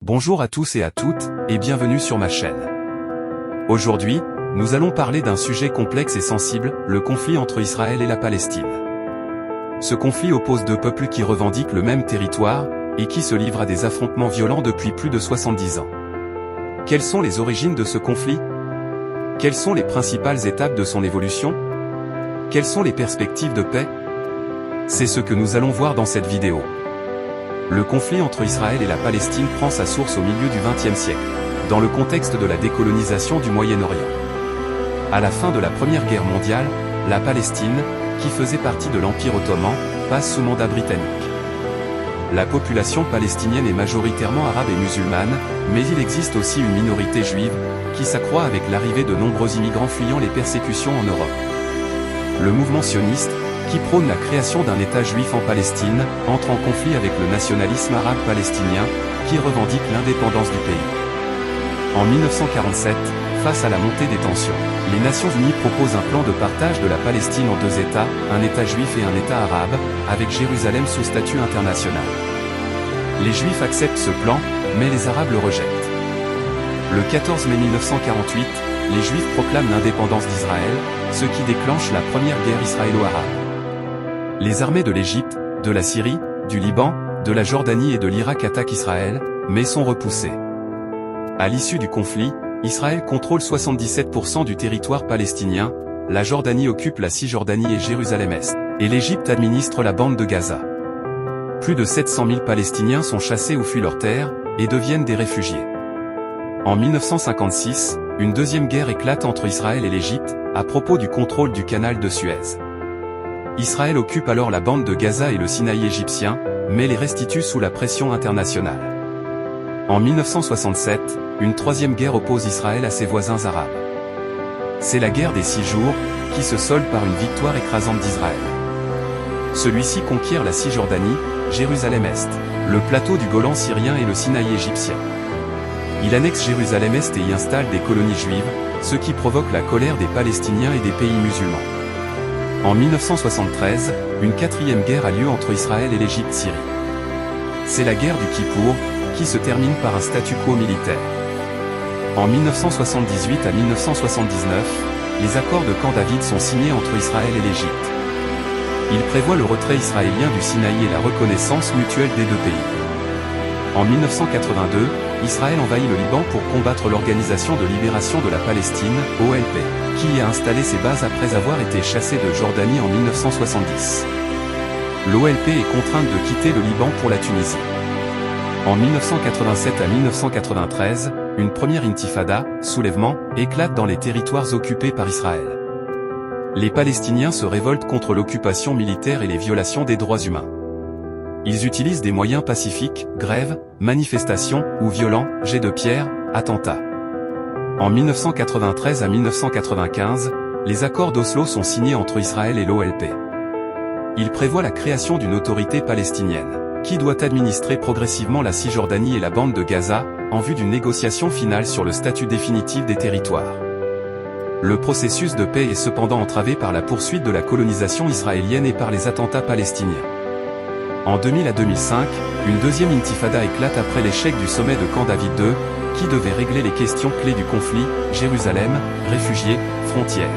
Bonjour à tous et à toutes, et bienvenue sur ma chaîne. Aujourd'hui, nous allons parler d'un sujet complexe et sensible, le conflit entre Israël et la Palestine. Ce conflit oppose deux peuples qui revendiquent le même territoire, et qui se livrent à des affrontements violents depuis plus de 70 ans. Quelles sont les origines de ce conflit? Quelles sont les principales étapes de son évolution? Quelles sont les perspectives de paix? C'est ce que nous allons voir dans cette vidéo. Le conflit entre Israël et la Palestine prend sa source au milieu du XXe siècle, dans le contexte de la décolonisation du Moyen-Orient. À la fin de la Première Guerre mondiale, la Palestine, qui faisait partie de l'Empire ottoman, passe sous mandat britannique. La population palestinienne est majoritairement arabe et musulmane, mais il existe aussi une minorité juive, qui s'accroît avec l'arrivée de nombreux immigrants fuyant les persécutions en Europe. Le mouvement sioniste, qui prône la création d'un État juif en Palestine, entre en conflit avec le nationalisme arabe palestinien, qui revendique l'indépendance du pays. En 1947, face à la montée des tensions, les Nations Unies proposent un plan de partage de la Palestine en deux États, un État juif et un État arabe, avec Jérusalem sous statut international. Les Juifs acceptent ce plan, mais les Arabes le rejettent. Le 14 mai 1948, les Juifs proclament l'indépendance d'Israël, ce qui déclenche la première guerre israélo-arabe. Les armées de l'Égypte, de la Syrie, du Liban, de la Jordanie et de l'Irak attaquent Israël, mais sont repoussées. À l'issue du conflit, Israël contrôle 77% du territoire palestinien, la Jordanie occupe la Cisjordanie et Jérusalem-Est, et l'Égypte administre la bande de Gaza. Plus de 700 000 Palestiniens sont chassés ou fuient leurs terres, et deviennent des réfugiés. En 1956, une deuxième guerre éclate entre Israël et l'Égypte, à propos du contrôle du canal de Suez. Israël occupe alors la bande de Gaza et le Sinaï égyptien, mais les restitue sous la pression internationale. En 1967, une troisième guerre oppose Israël à ses voisins arabes. C'est la guerre des 6 jours, qui se solde par une victoire écrasante d'Israël. Celui-ci conquiert la Cisjordanie, Jérusalem-Est, le plateau du Golan syrien et le Sinaï égyptien. Il annexe Jérusalem-Est et y installe des colonies juives, ce qui provoque la colère des Palestiniens et des pays musulmans. En 1973, une quatrième guerre a lieu entre Israël et l'Égypte-Syrie. C'est la guerre du Kippour, qui se termine par un statu quo militaire. En 1978 à 1979, les accords de Camp David sont signés entre Israël et l'Égypte. Ils prévoient le retrait israélien du Sinaï et la reconnaissance mutuelle des deux pays. En 1982, Israël envahit le Liban pour combattre l'Organisation de libération de la Palestine, OLP, qui y a installé ses bases après avoir été chassé de Jordanie en 1970. L'OLP est contrainte de quitter le Liban pour la Tunisie. En 1987 à 1993, une première intifada, soulèvement, éclate dans les territoires occupés par Israël. Les Palestiniens se révoltent contre l'occupation militaire et les violations des droits humains. Ils utilisent des moyens pacifiques, grèves, manifestations, ou violents, jets de pierre, attentats. En 1993 à 1995, les accords d'Oslo sont signés entre Israël et l'OLP. Ils prévoient la création d'une autorité palestinienne, qui doit administrer progressivement la Cisjordanie et la bande de Gaza, en vue d'une négociation finale sur le statut définitif des territoires. Le processus de paix est cependant entravé par la poursuite de la colonisation israélienne et par les attentats palestiniens. En 2000 à 2005, une deuxième intifada éclate après l'échec du sommet de Camp David II, qui devait régler les questions clés du conflit, Jérusalem, réfugiés, frontières.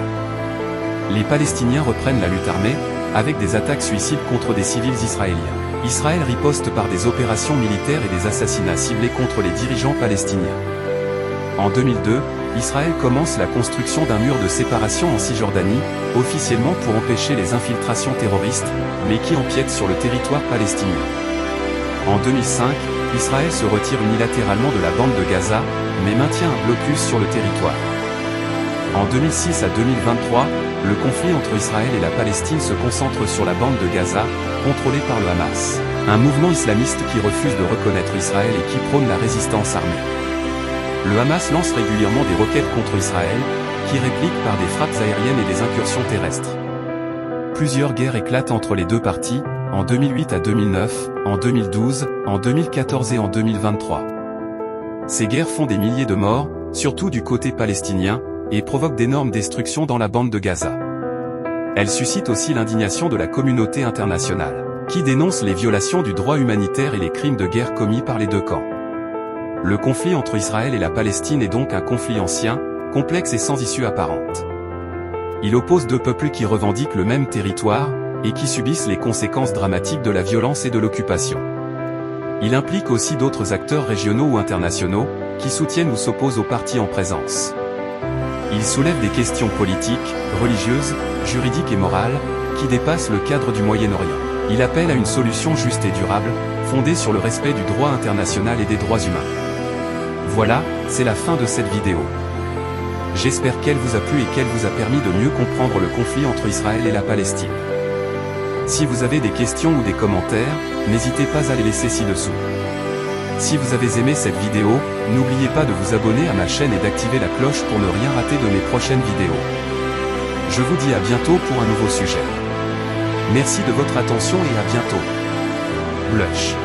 Les Palestiniens reprennent la lutte armée, avec des attaques suicides contre des civils israéliens. Israël riposte par des opérations militaires et des assassinats ciblés contre les dirigeants palestiniens. En 2002, Israël commence la construction d'un mur de séparation en Cisjordanie, officiellement pour empêcher les infiltrations terroristes, mais qui empiètent sur le territoire palestinien. En 2005, Israël se retire unilatéralement de la bande de Gaza, mais maintient un blocus sur le territoire. En 2006 à 2023, le conflit entre Israël et la Palestine se concentre sur la bande de Gaza, contrôlée par le Hamas, un mouvement islamiste qui refuse de reconnaître Israël et qui prône la résistance armée. Le Hamas lance régulièrement des roquettes contre Israël, qui répliquent par des frappes aériennes et des incursions terrestres. Plusieurs guerres éclatent entre les deux parties, en 2008 à 2009, en 2012, en 2014 et en 2023. Ces guerres font des milliers de morts, surtout du côté palestinien, et provoquent d'énormes destructions dans la bande de Gaza. Elles suscitent aussi l'indignation de la communauté internationale, qui dénonce les violations du droit humanitaire et les crimes de guerre commis par les deux camps. Le conflit entre Israël et la Palestine est donc un conflit ancien, complexe et sans issue apparente. Il oppose deux peuples qui revendiquent le même territoire, et qui subissent les conséquences dramatiques de la violence et de l'occupation. Il implique aussi d'autres acteurs régionaux ou internationaux, qui soutiennent ou s'opposent aux parties en présence. Il soulève des questions politiques, religieuses, juridiques et morales, qui dépassent le cadre du Moyen-Orient. Il appelle à une solution juste et durable, fondée sur le respect du droit international et des droits humains. Voilà, c'est la fin de cette vidéo. J'espère qu'elle vous a plu et qu'elle vous a permis de mieux comprendre le conflit entre Israël et la Palestine. Si vous avez des questions ou des commentaires, n'hésitez pas à les laisser ci-dessous. Si vous avez aimé cette vidéo, n'oubliez pas de vous abonner à ma chaîne et d'activer la cloche pour ne rien rater de mes prochaines vidéos. Je vous dis à bientôt pour un nouveau sujet. Merci de votre attention et à bientôt. Blush.